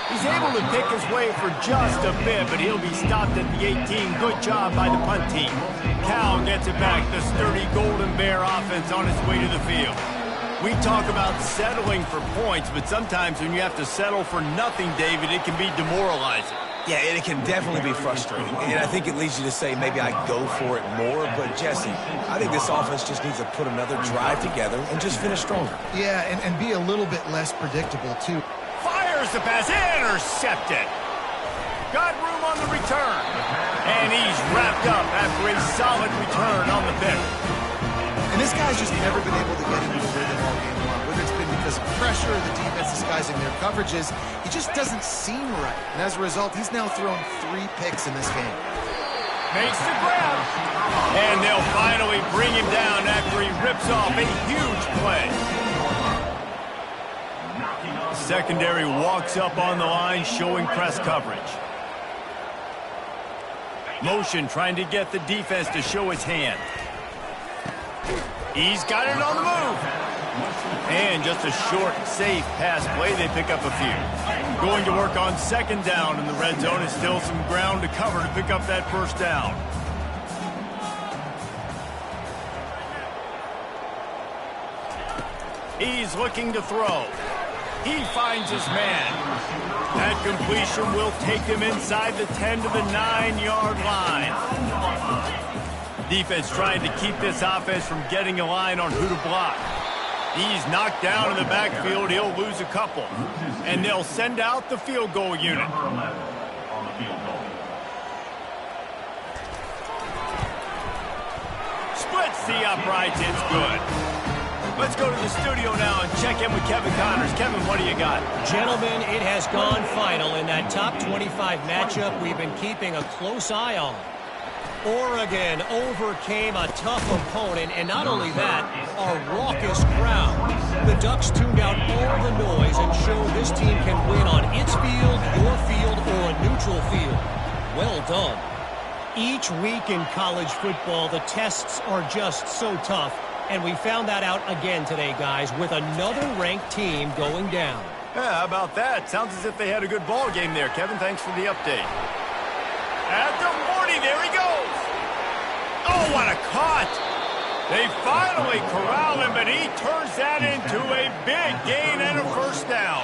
He's able to pick his way for just a bit, but he'll be stopped at the 18. Good job by the punt team. Cal gets it back. The sturdy Golden Bear offense on its way to the field. We talk about settling for points, but sometimes when you have to settle for nothing, David, it can be demoralizing. Yeah, and it can definitely be frustrating. And I think it leads you to say maybe I go for it more. But, Jesse, I think this offense just needs to put another drive together and just finish stronger. Yeah, and be a little bit less predictable, too. Fires the pass, intercepted. Got room on the return. And he's wrapped up after a solid return on the pick. And this guy's just never been able to get into the rhythm all game long. Whether it's been because of pressure, the defense disguising their coverages, he just doesn't seem right. And as a result, he's now thrown 3 picks in this game. Makes the grab. And they'll finally bring him down after he rips off a huge play. Secondary walks up on the line, showing press coverage. Motion trying to get the defense to show his hand. He's got it on the move. And just a short, safe pass play. They pick up a few. Going to work on 2nd down in the red zone. Is still some ground to cover to pick up that 1st down. He's looking to throw. He finds his man. That completion will take him inside the 10 to the 9-yard line. Defense trying to keep this offense from getting a line on who to block. He's knocked down in the backfield. He'll lose a couple. And they'll send out the field goal unit. Splits the uprights. It's good. Let's go to the studio now and check in with Kevin Connors. Kevin, what do you got? Gentlemen, it has gone final in that top 25 matchup we've been keeping a close eye on. Oregon overcame a tough opponent, and not only that, a raucous crowd. The Ducks tuned out all the noise and showed this team can win on its field, your field, or a neutral field. Well done. Each week in college football, the tests are just so tough, and we found that out again today, guys, with another ranked team going down. Yeah, how about that? Sounds as if they had a good ball game there. Kevin, thanks for the update. At the 40, there he goes. Oh, what a cut. They finally corral him, but he turns that into a big gain and a first down.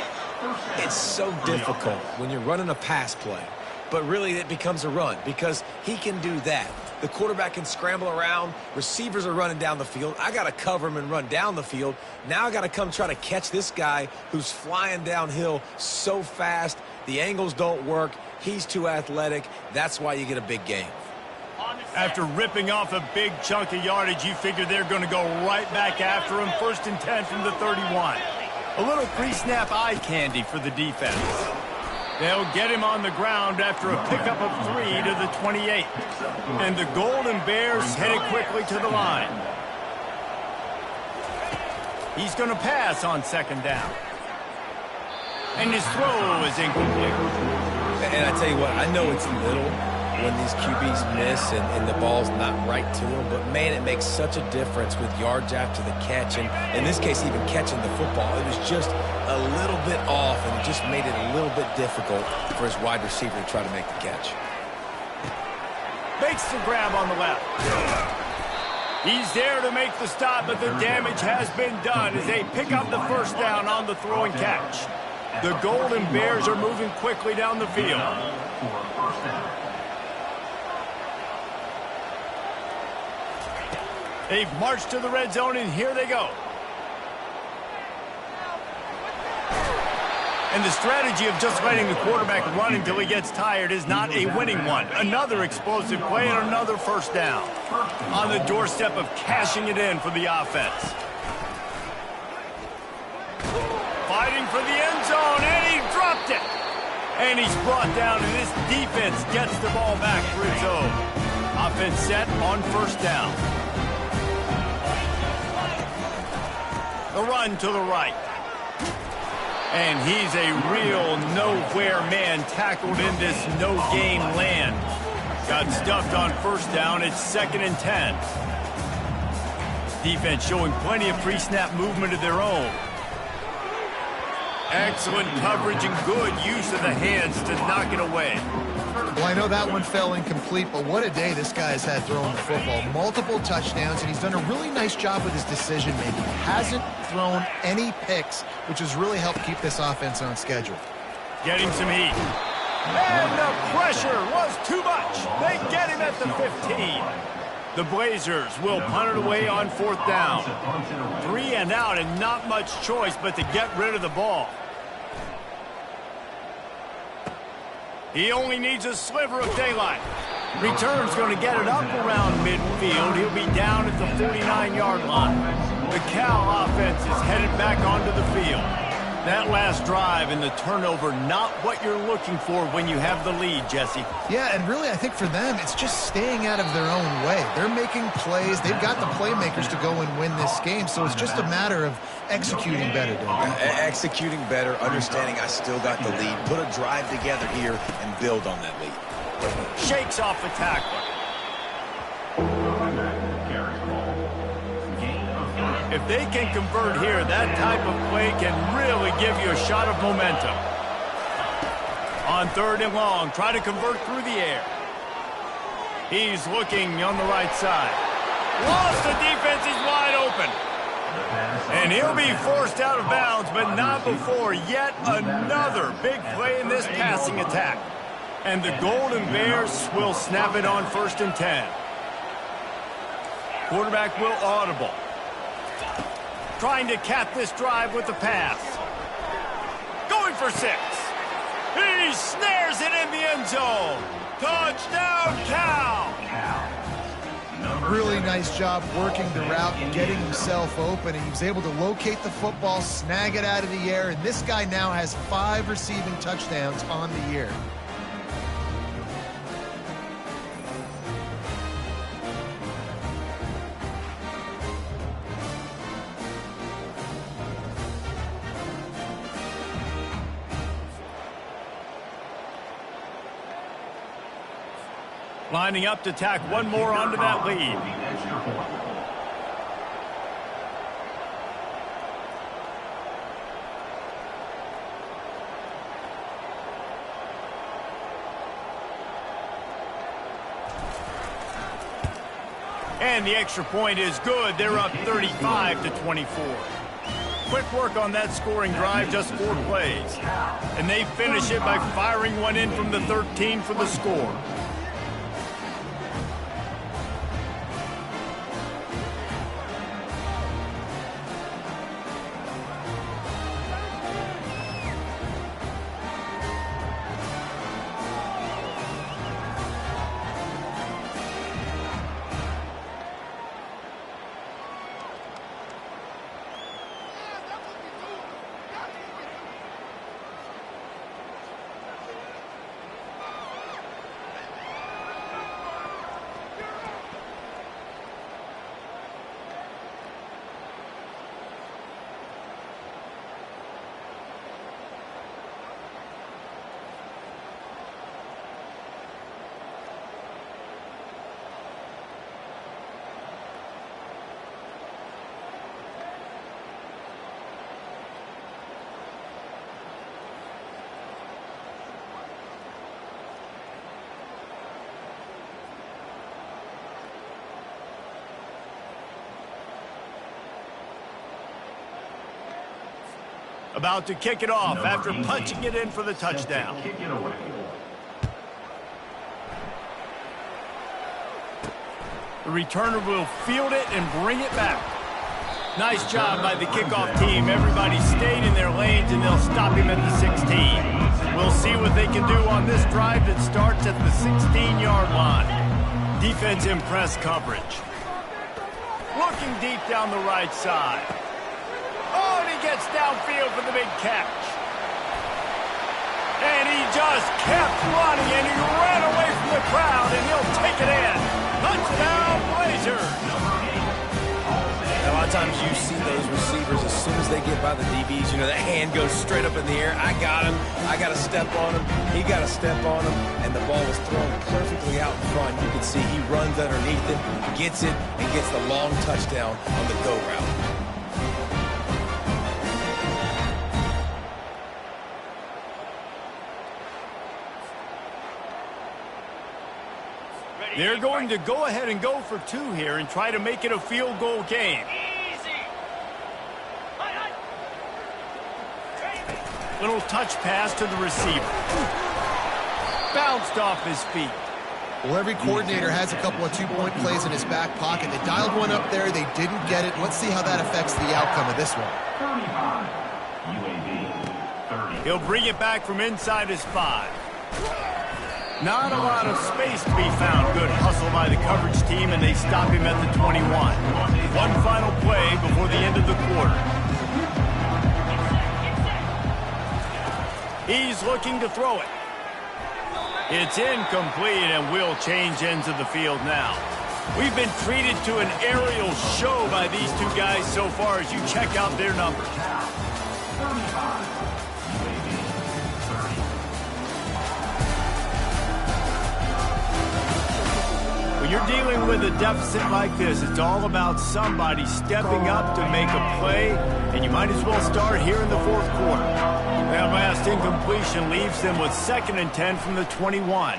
It's so difficult when you're running a pass play, but really it becomes a run because he can do that. The quarterback can scramble around. Receivers are running down the field. I got to cover him and run down the field. Now I got to come try to catch this guy who's flying downhill so fast. The angles don't work. He's too athletic. That's why you get a big gain. After ripping off a big chunk of yardage, you figure they're going to go right back after him. 1st and 10 from the 31. A little pre-snap eye candy for the defense. They'll get him on the ground after a pickup of 3 to the 28. And the Golden Bears headed quickly to the line. He's going to pass on 2nd down. And his throw is incomplete. And I tell you what, I know it's little when these QBs miss and the ball's not right to them, but man, it makes such a difference with yards after the catch, and in this case, even catching the football. It was just a little bit off, and it just made it a little bit difficult for his wide receiver to try to make the catch. Makes the grab on the left. He's there to make the stop, but the damage has been done as they pick up the first down on the throw and catch. The Golden Bears are moving quickly down the field. They've marched to the red zone, and here they go. And the strategy of just letting the quarterback run until he gets tired is not a winning one. Another explosive play and another first down. On the doorstep of cashing it in for the offense. Fighting for the end zone, and he dropped it. And he's brought down, and this defense gets the ball back for its own. Offense set on 1st down. The run to the right. And he's a real nowhere man tackled in this no-gain land. Got stuffed on 1st down. It's 2nd and 10. Defense showing plenty of pre-snap movement of their own. Excellent coverage and good use of the hands to knock it away. Well, I know that one fell incomplete, but what a day this guy's had throwing the football. Multiple touchdowns, and he's done a really nice job with his decision-making. Hasn't thrown any picks, which has really helped keep this offense on schedule. Getting some heat. And the pressure was too much. They get him at the 15. The Blazers will punt it away on 4th down. 3 and out, and not much choice but to get rid of the ball. He only needs a sliver of daylight. Return's going to get it up around midfield. He'll be down at the 49-yard line. The Cal offense is headed back onto the field. That last drive and the turnover, not what you're looking for when you have the lead, Jesse. Yeah, and really, I think for them, it's just staying out of their own way. They're making plays. They've got the playmakers to go and win this game, so it's just a matter of executing better, don't they? Executing better, understanding I still got the lead. Put a drive together here and build on that lead. Shakes off the tackler. If they can convert here, that type of play can really give you a shot of momentum. On 3rd and long, try to convert through the air. He's looking on the right side. Lost, the defense is wide open. And he'll be forced out of bounds, but not before yet another big play in this passing attack. And the Golden Bears will snap it on 1st and 10. Quarterback will audible. Trying to cap this drive with the pass. Going for 6. He snares it in the end zone. Touchdown, Cal! really nice job working the route and getting himself open. And he was able to locate the football, snag it out of the air, and this guy now has 5 receiving touchdowns on the year. Lining up to tack one more onto that lead. And the extra point is good. They're up 35-24. Quick work on that scoring drive, just 4 plays. And they finish it by firing one in from the 13 for the score. About to kick it off after punching it in for the touchdown. The returner will field it and bring it back. Nice job by the kickoff team. Everybody stayed in their lanes, and they'll stop him at the 16. We'll see what they can do on this drive that starts at the 16-yard line. Defense in press coverage. Looking deep down the right side. Oh, and he gets downfield for the big catch. And he just kept running, and he ran away from the crowd, and he'll take it in. Touchdown, Blazers! A lot of times you see those receivers, as soon as they get by the DBs, you know, that hand goes straight up in the air. I got him. I got to step on him. He got to step on him. And the ball was thrown perfectly out in front. You can see he runs underneath it, gets it, and gets the long touchdown on the go route. They're going to go ahead and go for 2 here and try to make it a field goal game. Little touch pass to the receiver. Bounced off his feet. Well, every coordinator has a couple of 2-point plays in his back pocket. They dialed one up there. They didn't get it. Let's see how that affects the outcome of this one. He'll bring it back from inside his 5. Not a lot of space to be found. Good hustle by the coverage team, and they stop him at the 21. One final play before the end of the quarter. He's looking to throw it. It's incomplete, and we'll change ends of the field now. We've been treated to an aerial show by these 2 guys so far as you check out their numbers. When you're dealing with a deficit like this, it's all about somebody stepping up to make a play, and you might as well start here in the 4th quarter. That last incompletion leaves them with 2nd and 10 from the 21.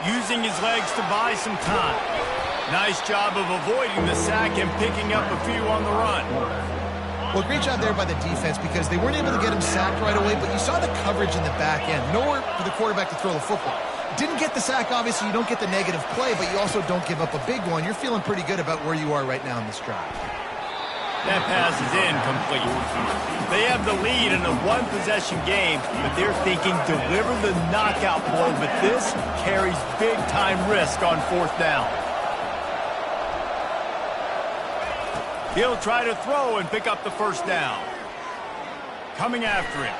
Using his legs to buy some time. Nice job of avoiding the sack and picking up a few on the run. Well, great job there by the defense because they weren't able to get him sacked right away, but you saw the coverage in the back end. Nowhere for the quarterback to throw the football. Didn't get the sack, obviously. You don't get the negative play, but you also don't give up a big one. You're feeling pretty good about where you are right now in this drive. That pass is incomplete. They have the lead in a 1-possession game, but they're thinking deliver the knockout blow, but this carries big-time risk on 4th down. He'll try to throw and pick up the first down. Coming after him.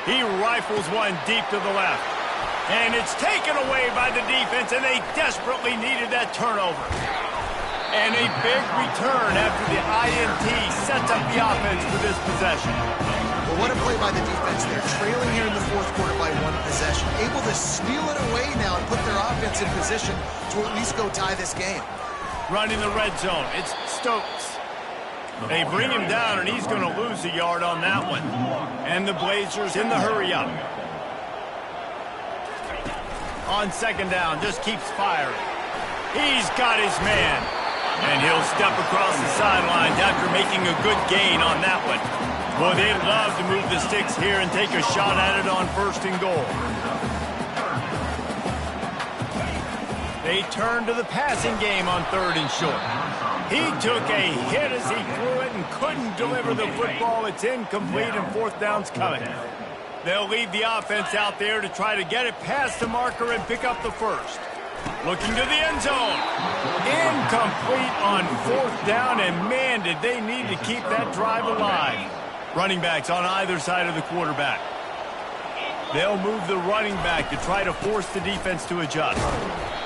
He rifles one deep to the left. And it's taken away by the defense, and they desperately needed that turnover. And a big return after the INT sets up the offense for this possession. Well, what a play by the defense. They're trailing here in the fourth quarter by one possession. Able to steal it away now and put their offense in position to at least go tie this game. Running the red zone. It's Stokes. They bring him down, and he's going to lose a yard on that one. And the Blazers in the hurry-up. On second down, just keeps firing. He's got his man. And he'll step across the sidelines after making a good gain on that one. Boy, they'd love to move the sticks here and take a shot at it on first and goal. They turn to the passing game on third and short. He took a hit as he threw it and couldn't deliver the football. It's incomplete and fourth down's coming. They'll leave the offense out there to try to get it past the marker and pick up the first. Looking to the end zone. Incomplete on fourth down, and man, did they need to keep that drive alive. Running backs on either side of the quarterback. They'll move the running back to try to force the defense to adjust.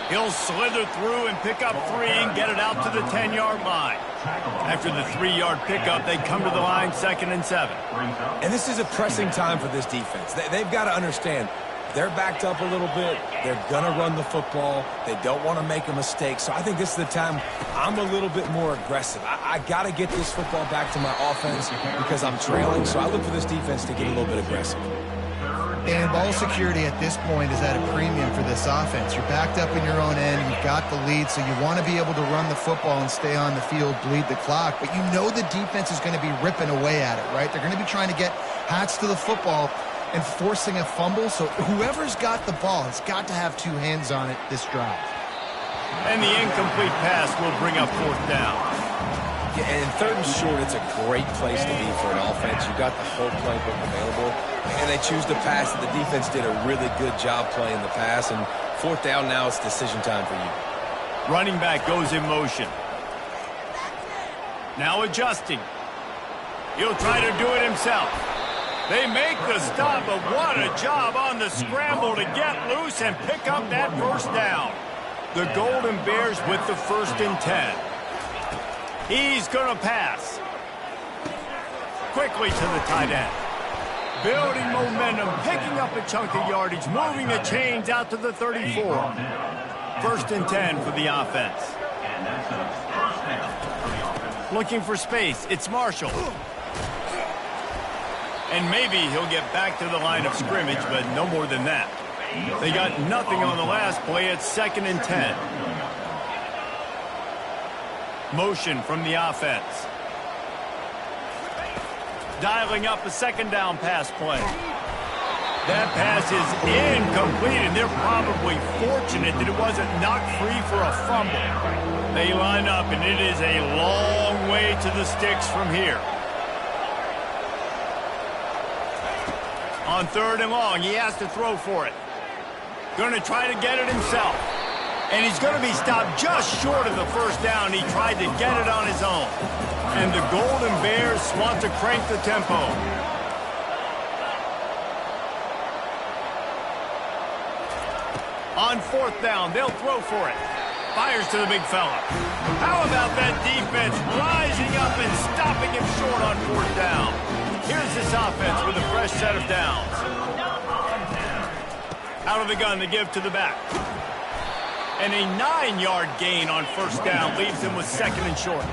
He'll slither through and pick up 3 and get it out to the 10-yard line. After the 3-yard pickup, they come to the line 2nd and 7. And this is a pressing time for this defense. They've got to understand they're backed up a little bit. They're going to run the football. They don't want to make a mistake. So I think this is the time I'm a little bit more aggressive. I got to get this football back to my offense because I'm trailing. So I look for this defense to get a little bit aggressive. And ball security at this point is at a premium for this offense. You're backed up in your own end. You've got the lead, so you want to be able to run the football and stay on the field, bleed the clock. But you know the defense is going to be ripping away at it, right? They're going to be trying to get Hats to the football and forcing a fumble. So whoever's got the ball has got to have 2 hands on it this drive. And the incomplete pass will bring up fourth down. Yeah, and in third and short, it's a great place to be for an offense. You've got the whole playbook available, and they choose to pass. The defense did a really good job playing the pass, and fourth down now, it's decision time for you. Running back goes in motion. Now adjusting. He'll try to do it himself. They make the stop, but what a job on the scramble to get loose and pick up that first down. The Golden Bears with the 1st and 10. He's going to pass. Quickly to the tight end. Building momentum, picking up a chunk of yardage, moving the chains out to the 34. 1st and 10 for the offense. Looking for space. It's Marshall. And maybe he'll get back to the line of scrimmage, but no more than that. They got nothing on the last play. It's 2nd and 10. Motion from the offense. Dialing up a 2nd down pass play. That pass is incomplete, and they're probably fortunate that it wasn't knocked free for a fumble. They line up, and it is a long way to the sticks from here. On 3rd and long, he has to throw for it. Going to try to get it himself. And he's going to be stopped just short of the first down. He tried to get it on his own. And the Golden Bears want to crank the tempo. On 4th down, they'll throw for it. Fires to the big fella. How about that defense rising up and stopping him short on 4th down? Here's this offense with a fresh set of downs. Out of the gun, they give to the back. And a 9-yard gain on 1st down leaves them with 2nd and short.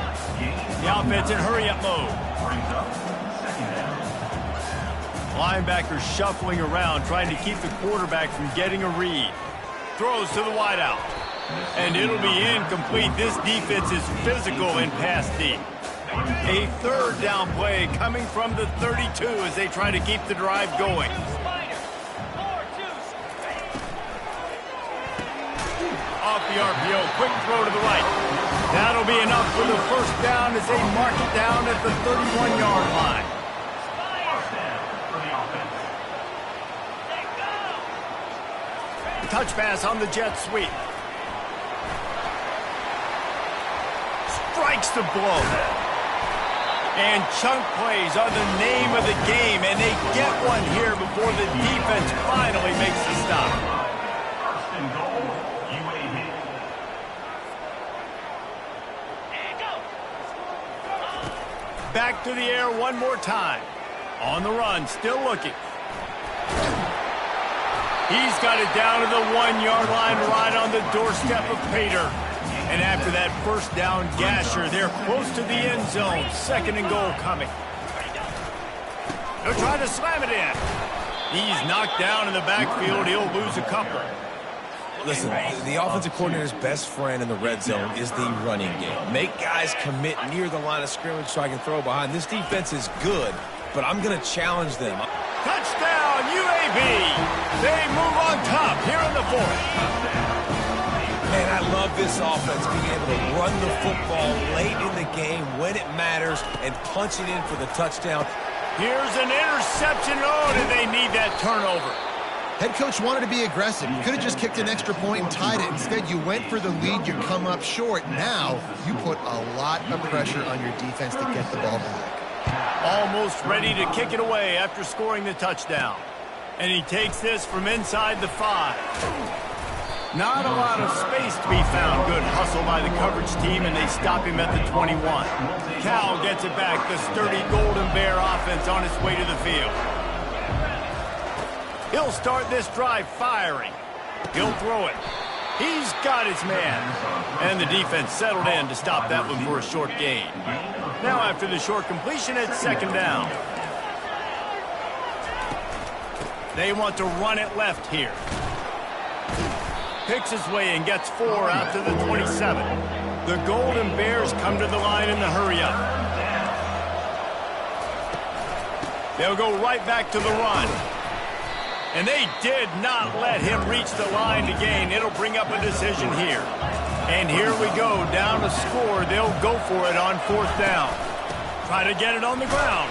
The offense in hurry-up mode. Linebackers shuffling around, trying to keep the quarterback from getting a read. Throws to the wideout. And it'll be incomplete. This defense is physical and pass deep. A 3rd down play coming from the 32 as they try to keep the drive going. Off the RPO, quick throw to the right. That'll be enough for the 1st down as they mark it down at the 31-yard line. Touch pass on the jet sweep. Strikes the blow. And chunk plays are the name of the game, and they get one here before the defense finally makes the stop. Back to the air one more time. On the run, still looking. He's got it down to the 1-yard line right on the doorstep of Pater. And after that first down gasher, they're close to the end zone. 2nd and goal coming. They'll try to slam it in. He's knocked down in the backfield. He'll lose a couple. Listen, the offensive coordinator's best friend in the red zone is the running game. Make guys commit near the line of scrimmage so I can throw behind. This defense is good, but I'm going to challenge them. Touchdown, UAB. They move on top here in the 4th. Man, I love this offense, being able to run the football late in the game when it matters and punch it in for the touchdown. Here's an interception. Oh, did they need that turnover? Head coach wanted to be aggressive. You could have just kicked an extra point and tied it. Instead, you went for the lead. You come up short. Now, you put a lot of pressure on your defense to get the ball back. Almost ready to kick it away after scoring the touchdown. And he takes this from inside the 5. Not a lot of space to be found. Good hustle by the coverage team, and they stop him at the 21. Cal gets it back. The sturdy Golden Bear offense on its way to the field. He'll start this drive firing. He'll throw it. He's got his man. And the defense settled in to stop that one for a short gain. Now after the short completion, it's 2nd down. They want to run it left here. Picks his way and gets 4 out to the 27. The Golden Bears come to the line in the hurry-up. They'll go right back to the run. And they did not let him reach the line to gain. It'll bring up a decision here. And here we go, down to score. They'll go for it on 4th down. Try to get it on the ground.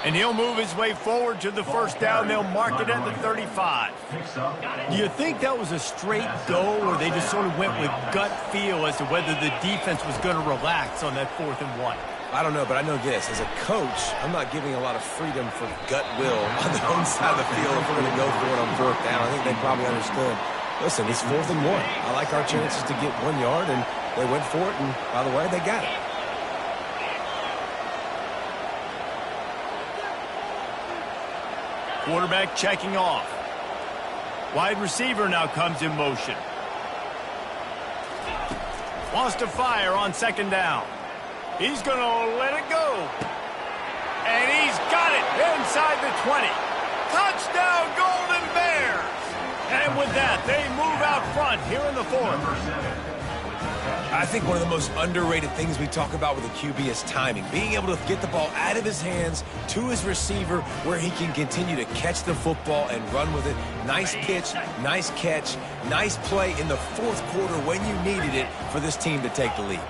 And he'll move his way forward to the 1st down. They'll mark it at the 35. Do you think that was a straight go, or they just sort of went with gut feel as to whether the defense was going to relax on that 4th and 1? I don't know, but I know this. As a coach, I'm not giving a lot of freedom for gut will on the own side of the field if we're going to go for it on 4th down. I think they probably understood. Listen, it's 4th and 1. I like our chances to get 1 yard, and they went for it, and by the way, they got it. Quarterback checking off. Wide receiver now comes in motion. Wants to fire on 2nd down. He's going to let it go. And he's got it inside the 20. Touchdown, Golden Bears! And with that, they move out front here in the 4th. I think one of the most underrated things we talk about with a QB is timing. Being able to get the ball out of his hands to his receiver where he can continue to catch the football and run with it. Nice pitch, nice catch, nice play in the 4th quarter when you needed it for this team to take the lead.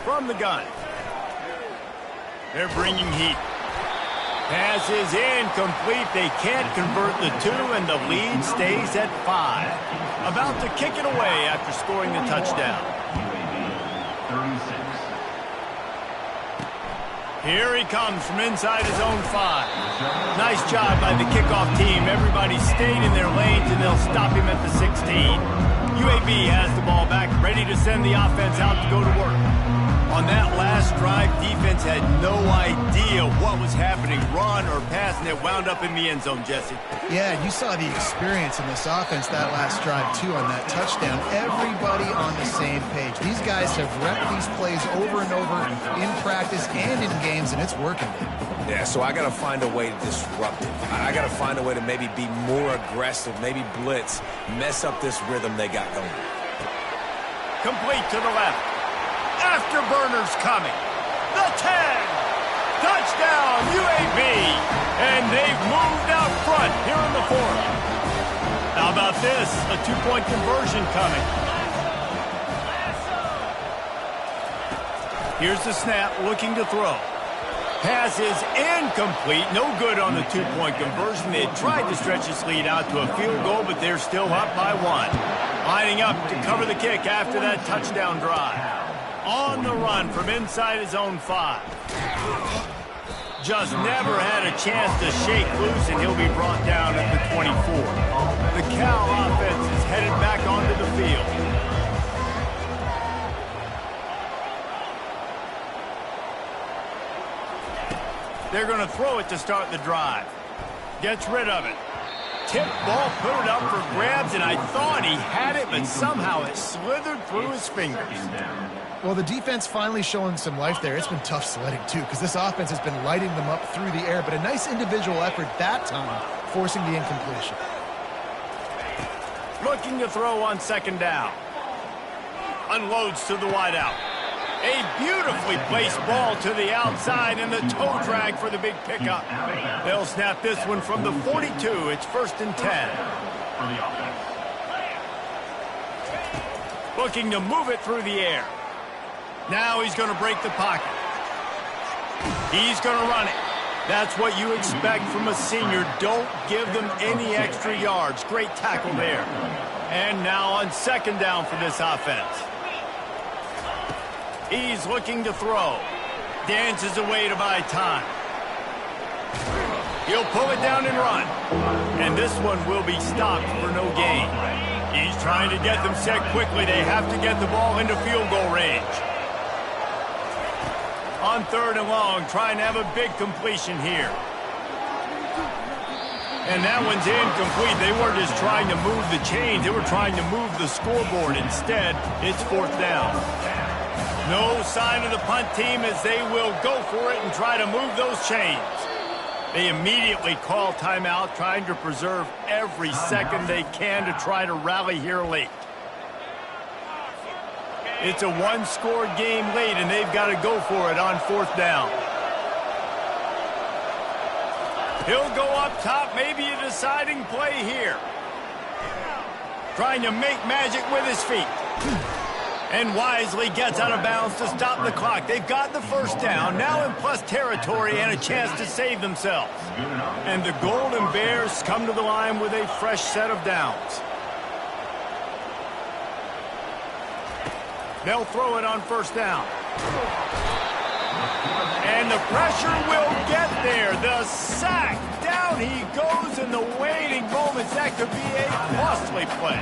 From the gun. They're bringing heat. Pass is incomplete. They can't convert the 2, and the lead stays at 5. About to kick it away after scoring the touchdown. Here he comes from inside his own 5. Nice job by the kickoff team. Everybody stayed in their lanes, and they'll stop him at the 16. UAB has the ball back, ready to send the offense out to go to work. On that last drive, defense had no idea what was happening, run or pass, and it wound up in the end zone, Jesse. Yeah, you saw the experience in this offense that last drive, too, on that touchdown. Everybody on the same page. These guys have repped these plays over and over in practice and in games, and it's working. Yeah, so I got to find a way to disrupt it. I got to find a way to maybe be more aggressive, maybe blitz, mess up this rhythm they got going. Complete to the left. Afterburners coming. The 10. Touchdown, UAB. And they've moved out front here in the 4th. How about this? A 2-point conversion coming. Here's the snap, looking to throw. Pass is incomplete. No good on the 2-point conversion. They tried to stretch this lead out to a field goal, but they're still up by 1. Lining up to cover the kick after that touchdown drive. On the run from inside his own 5. Just never had a chance to shake loose, and he'll be brought down at the 24. The Cal offense is headed back onto the field. They're going to throw it to start the drive. Gets rid of it. Tip ball, put it up for grabs, and I thought he had it, but somehow it slithered through his fingers. Well, the defense finally showing some life there. It's been tough sledding, too, because this offense has been lighting them up through the air, but a nice individual effort that time, forcing the incompletion. Looking to throw on second down. Unloads to the wideout. A beautifully placed ball to the outside and the toe drag for the big pickup. They'll snap this one from the 42. It's 1st and 10. Looking to move it through the air. Now he's going to break the pocket. He's going to run it. That's what you expect from a senior. Don't give them any extra yards. Great tackle there. And now on second down for this offense. He's looking to throw. Dances away to buy time. He'll pull it down and run. And this one will be stopped for no gain. He's trying to get them set quickly. They have to get the ball into field goal range. On 3rd and long, trying to have a big completion here. And that one's incomplete. They were just trying to move the chains. They were trying to move the scoreboard. Instead, it's 4th down. No sign of the punt team as they will go for it and try to move those chains. They immediately call timeout, trying to preserve every second they can to try to rally here late. It's a one-score game late, and they've got to go for it on 4th down. He'll go up top, maybe a deciding play here. Trying to make magic with his feet. And wisely gets out of bounds to stop the clock. They've got the 1st down, now in plus territory and a chance to save themselves. And the Golden Bears come to the line with a fresh set of downs. They'll throw it on 1st down. And the pressure will get there. The sack. Down he goes in the waiting moments. That could be a costly play.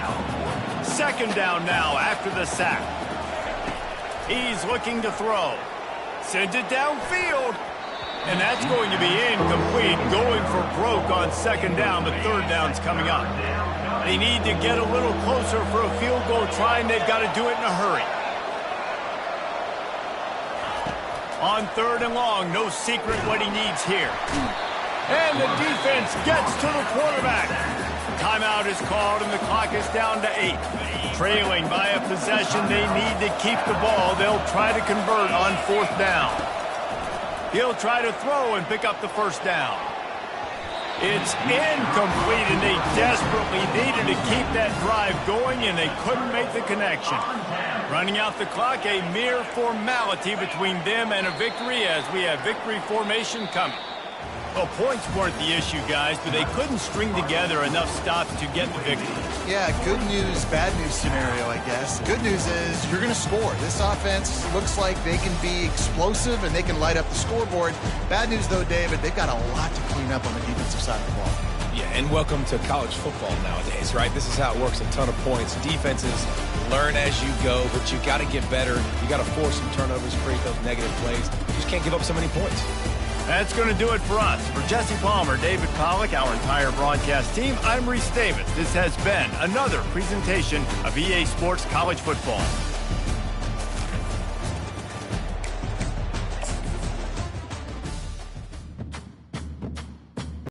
2nd down now after the sack. He's looking to throw. Sends it downfield. And that's going to be incomplete. Going for broke on 2nd down, but 3rd down's coming up. They need to get a little closer for a field goal try, and they've got to do it in a hurry. On 3rd and long, no secret what he needs here. And the defense gets to the quarterback. Timeout is called, and the clock is down to 8. Trailing by a possession, they need to keep the ball. They'll try to convert on 4th down. He'll try to throw and pick up the 1st down. It's incomplete, and they desperately needed to keep that drive going, and they couldn't make the connection. Running out the clock, a mere formality between them and a victory as we have victory formation coming. Well, points weren't the issue, guys, but they couldn't string together enough stops to get the victory. Yeah, good news, bad news scenario, I guess. Good news is you're going to score. This offense looks like they can be explosive and they can light up the scoreboard. Bad news, though, David, they've got a lot to clean up on the defensive side of the ball. Yeah, and welcome to college football nowadays, right? This is how it works, a ton of points. Defenses learn as you go, but you got to get better. You got to force some turnovers, create those negative plays. You just can't give up so many points. That's going to do it for us. For Jesse Palmer, David Pollack, our entire broadcast team, I'm Reese Davis. This has been another presentation of EA Sports College Football.